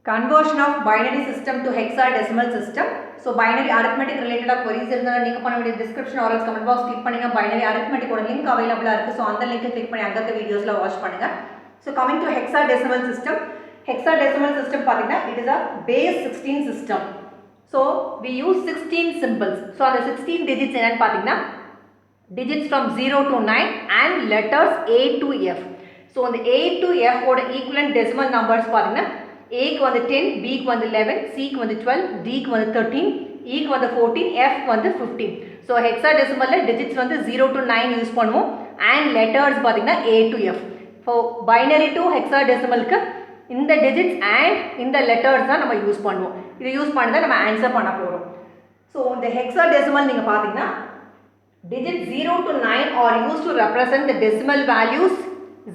Conversion of binary system to hexadecimal system. So binary arithmetic related queries இருந்தா நீங்க பண்ண வேண்டிய description or else comment box click பண்ணுங்க. binary arithmetic ஓட link available இருக்கு. So அந்த link click பண்ணி அங்க இருக்க வீடியோஸ்ல வாட்ச் பண்ணுங்க. So coming to hexadecimal system. Hexadecimal system பாத்தீங்கன்னா it is a base 16 system. So we use 16 symbols. So அந்த 16 digits என்னன்னு பாத்தீங்கன்னா digits from 0 to 9 and letters A to F. So அந்த A to F ஓட equivalent decimal numbers பாத்தீங்கன்னா A க்கு வந்து 10, B க்கு வந்து 11, C க்கு வந்து 12, D க்கு வந்து 13, E க்கு வந்து 14, F க்கு வந்து 15. So hexadecimal digits வந்து 0 to 9 யூஸ் பண்ணுவோம் and letters பாத்தீங்கன்னா A to F. For binary to hexadecimal க்கு இந்த digits and இந்த letters தான் நம்ம யூஸ் பண்ணுவோம். இது யூஸ் பண்ணி தான் நம்ம ஆன்சர் பண்ண போறோம். So இந்த hexadecimal நீங்க பாத்தீங்கன்னா digits 0 to 9 are used to represent the decimal values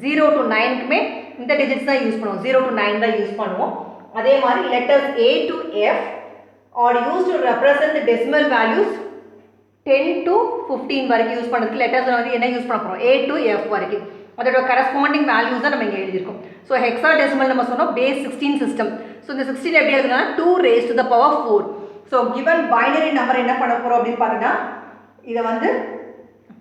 0 to 9 க்குமே இந்த digits தான் யூஸ் பண்ணுவோம் 0 to 9 தான் யூஸ் பண்ணுவோம் அதே மாதிரி letters A to F are used to represent the decimal values 10 to 15 வரைக்கும் யூஸ் பண்றதுக்கு letters வந்து என்ன யூஸ் பண்ண போறோம் A to F வரைக்கும் அதோட corresponding values தான் நம்ம இங்க எழுதி இருக்கோம் so hexadecimal நம்ம சொன்னோம் base 16 system so இந்த 16 எப்படி எழுதலாம் 2 raised to the power 4 so given binary number என்ன பண்ண போறோம் அப்படி பாத்தீங்கன்னா இத வந்து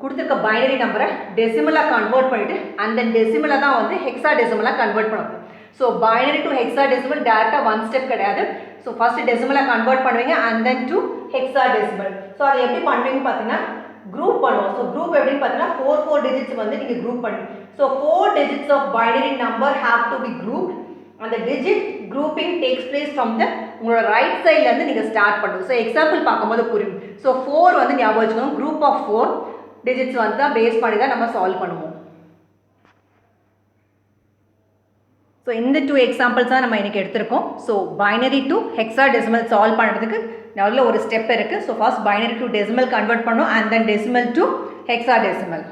கொடுத்திருக்க binary number decimal-ஆ convert பண்ணிட்டு அந்த decimal-ஆ தான் வந்து hexadecimal-ஆ convert பண்ணணும் so binary to hexadecimal டைரக்ட்டா one step கிடையாது so first decimal-ஆ convert பண்ணுவீங்க and then to hexadecimal so அதை எப்படி பண்ணுவீங்க பாத்தீங்கன்னா group பண்ணுவோம் so group எப்படின்னு பாத்தீங்கன்னா 4 digits வந்து நீங்க group பண்ணுவீங்க so 4 digits of binary number have to be grouped and the digit grouping takes place from the உங்களோட ரைட் சைடுல இருந்து நீங்க ஸ்டார்ட் பண்ணுங்க so எக்ஸாம்பிள் பாக்கும்போது புரியும் so 4 வந்து ஞாபகம் வச்சுக்கோங்க group of 4 digits வந்து பேஸ் பண்ணி தான் நம்ம சால்வ் பண்ணுவோம் so இந்த two examples தான் நம்ம இன்னைக்கு எடுத்துறோம் so binary to hexadecimal solve பண்றதுக்கு நடுவுல ஒரு ஸ்டெப் இருக்கு so first binary to decimal convert பண்ணனும் and then decimal to hexadecimal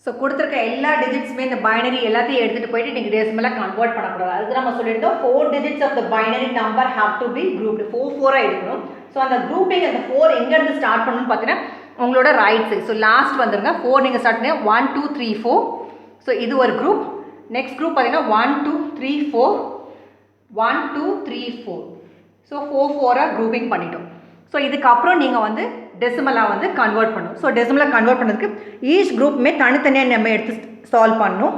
so கொடுத்திருக்க எல்லா digitsமே இந்த binary எல்லாத்தையும் எடுத்துட்டு போயிட்டு நீங்க decimal-ஆ கன்வர்ட் பண்ண கூடாது அதுக்கு நம்ம சொல்லிருந்தோம் 4 digits of the binary number have to be grouped 4 ஆ எடுக்கணும் so அந்த grouping அந்த 4 எங்க இருந்து ஸ்டார்ட் பண்ணனும்னு பாத்தீங்கன்னா உங்களோட ரைட் சைடு so லாஸ்ட் வந்துருங்க 4 நீங்க ஸ்டார்ட் பண்ணீங்க 1 2 3 4 so இது ஒரு group next group பாத்தீங்கன்னா 1 2 3 4 1 2 3 4 so 4 ஆ grouping பண்ணிட்டோம் so இதுக்கு அப்புறம் நீங்க வந்து டெசிமலா வந்து கன்வர்ட் பண்ணனும் so டெசிமலா கன்வர்ட் பண்ணதுக்கு ஈச் குரூப்மே தனித்தனியா நம்ம எடுத்து சால்வ் பண்ணனும்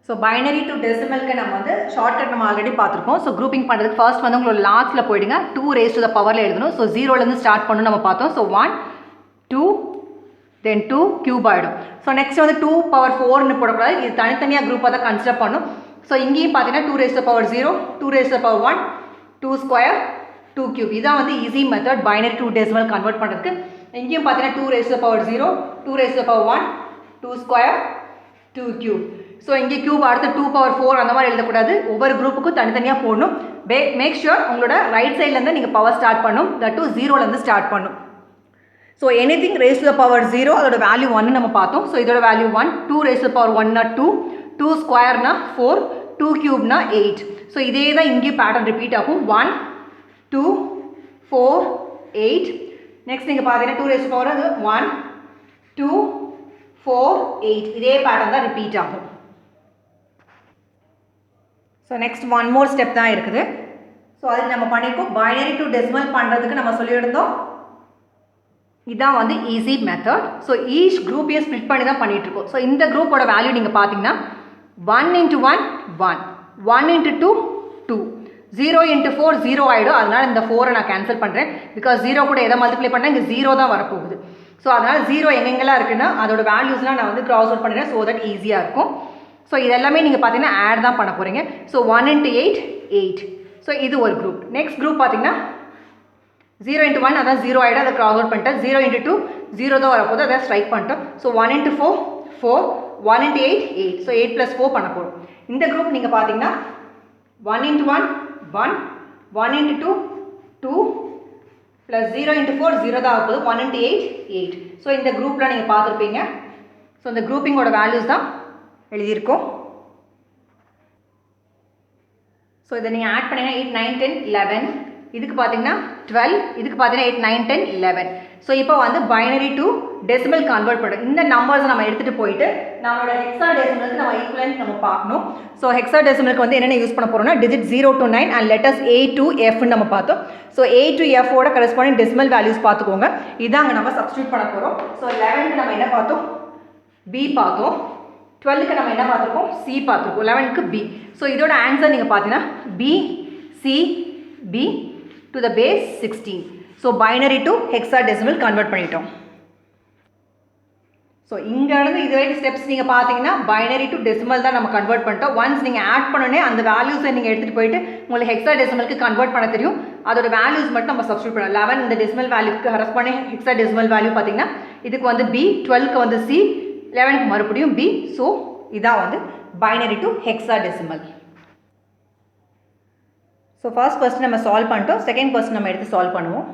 so binary to decimal க்கு நம்ம வந்து ஷார்ட்கட் நம்ம ஆல்ரெடி பார்த்திருக்கோம் so grouping பண்றதுக்கு ஃபர்ஸ்ட் வந்து உங்களோட லாஸ்ட்ல போய்டுங்க 2 raised to the power ல எழுதணும் so 0 ல இருந்து ஸ்டார்ட் பண்ணனும் நம்ம பார்த்தோம் so 1 2 then 2 cube ஆயிடும் so next வந்து 2 power 4 னு போடக்கூடாது இது தனித்தனியா குரூப்பா தான் கன்சிடர் பண்ணனும் so இங்கேயும் பாத்தீங்கன்னா 2 raised to the power 0 2 raised to the power 1 2 square 2 cube இதான் வந்து easy method binary to decimal convert பண்றதுக்கு இங்கேயும் பாத்தீங்கன்னா 2 raised to the power 0 2 raised to the power 1 2 square 2 cube so இங்க cube அடுத்து 2 power 4 அந்த மாதிரி எழுத கூடாது ஒவ்வொரு குரூப்புக்கும் தனித்தனியா போடணும் மேக் ஷூர் உங்களோட ரைட் சைடுல இருந்து நீங்க பவர் ஸ்டார்ட் பண்ணனும் தட் டு 0 ல இருந்து ஸ்டார்ட் பண்ணனும் so anything raised to the power 0 அதோட வேல்யூ 1 நம்ம பார்த்தோம் so இதோட value 1 2 raised to the power 1 னா 2 2 square னா 4 2 cube னா 8 so இதே தான் இங்க பேட்டர்ன் ரிப்பீட் ஆகும் 1 2 4 8 next நீங்க பாத்தீங்கன்னா 2 raised to the power 1 2 4 8 இதே பேட்டர்ன் தான் ரிப்பீட் ஆகும் so next one more step தான் இருக்குது so அது நம்ம பண்ணிருக்கோம் binary to decimal பண்றதுக்கு நம்ம சொல்லியிருந்தோம் இதான் வந்து easy method so each group ஏ ஸ்ப்ளிட் பண்ணி தான் பண்ணிட்டு இருக்கோம் so இந்த குரூப்போட வேல்யூ நீங்க பாத்தீங்கன்னா 1 into 1 1 1 into 2 2 0 into 4 0 ஆயிடும் அதனால இந்த 4 நான் கேன்சல் பண்றேன் because 0 கூட எதை மல்டிப்ளை பண்ணா இங்க 0 தான் வர போகுது so அதனால 0 எங்கெங்கலாம் இருக்குன்னா அதோட வேல்யூஸ்லாம் நான் வந்து கிராஸ் அவுட் பண்றேன் so that ஈஸியா இருக்கும் so இதெல்லாம் நீங்க பாத்தீங்கன்னா ஆட் தான் பண்ண போறீங்க so 1 into 8 8 so இது ஒரு குரூப் next group பாத்தீங்கன்னா 0 into 1 அதான் 0 ஆயிடும் அதை கிராஸ் அவுட் பண்ணிட்டேன் 0 into 2 0 தான் வர போகுது அதை ஸ்ட்ரைக் பண்ணிட்டோம் so 1 into 4 4 1 into 8 8 so 8 plus 4 பண்ண போறோம் இந்த குரூப் நீங்க பாத்தீங்கன்னா 1 into 1 1 1 into 2 2 plus 0 into 4 0 தான் ஆகுது 1 into 8 8 so இந்த குரூப்ல நீங்க பார்த்திருப்பீங்க so இந்த grouping-ஓட values தான் எழுதி இருக்கோம் so இத நீங்க ஆட் பண்ணீங்க 8 9 10 11 இதுக்கு பார்த்தீங்கன்னா 12, இதுக்கு பார்த்தீங்கன்னா 8, 9, 10, 11. ஸோ இப்போ வந்து பைனரி டு டெசிமல் கன்வெர்ட் பண்ணுறோம். இந்த நம்பர்ஸை நம்ம எடுத்துகிட்டு போயிட்டு நம்மளோட ஹெக்ஸாடெசிமலுக்கு நம்ம ஈக்குவலன்ட் நம்ம பார்க்கணும். ஸோ ஹெக்ஸாடெசிமலுக்கு வந்து என்னென்ன யூஸ் பண்ண போகிறோம்னா digit 0 to 9 and letters A to Fன்னு நம்ம பார்த்தோம். ஸோ A to F ஓட கரஸ்பாண்டிங் டெசிமல் வேல்யூஸ் பார்த்துக்கோங்க. இதாங்க நம்ம சப்ஸ்டியூட் பண்ண போகிறோம். ஸோ 11க்கு நம்ம என்ன பார்த்தோம்? B பார்த்தோம். 12க்கு நம்ம என்ன பார்த்துருக்கோம்? C பார்த்துருக்கோம். 11க்கு B. ஸோ இதோட ஆன்சர் நீங்கள் பார்த்தீங்கன்னா B, C, B to the base 16. So binary to hexadecimal convert பண்ணிட்டோம். ஸோ இங்கேருந்து இது வரைக்கும் ஸ்டெப்ஸ் நீங்கள் பார்த்தீங்கன்னா பைனரி டு டெசிமல் தான் நம்ம கன்வெர்ட் பண்ணிட்டோம். ஒன்ஸ் நீங்கள் ஆட் பண்ணோன்னே அந்த வேல்யூஸை நீங்கள் எடுத்துகிட்டு போயிட்டு உங்களுக்கு ஹெக்ஸாடெசிமலுக்கு கன்வெர்ட் பண்ண தெரியும். அதோட வேல்யூஸ் மட்டும் நம்ம சப்ஸ்டியூட் பண்ணலாம். 11 இந்த டெசிமல் வேல்யூக்கு கரஸ்பாண்டிங் ஹெக்ஸாடெசிமல் வேல்யூ பார்த்தீங்கன்னா இதுக்கு வந்து B, 12க்கு வந்து C, 11க்கு மறுபடியும் B. ஸோ இதான் வந்து binary to hexadecimal. So first question நம்ம சால்வ் பண்ணிட்டோம். செகண்ட் கொஸ்டின் நம்ம எடுத்து சால்வ் பண்ணுவோம்.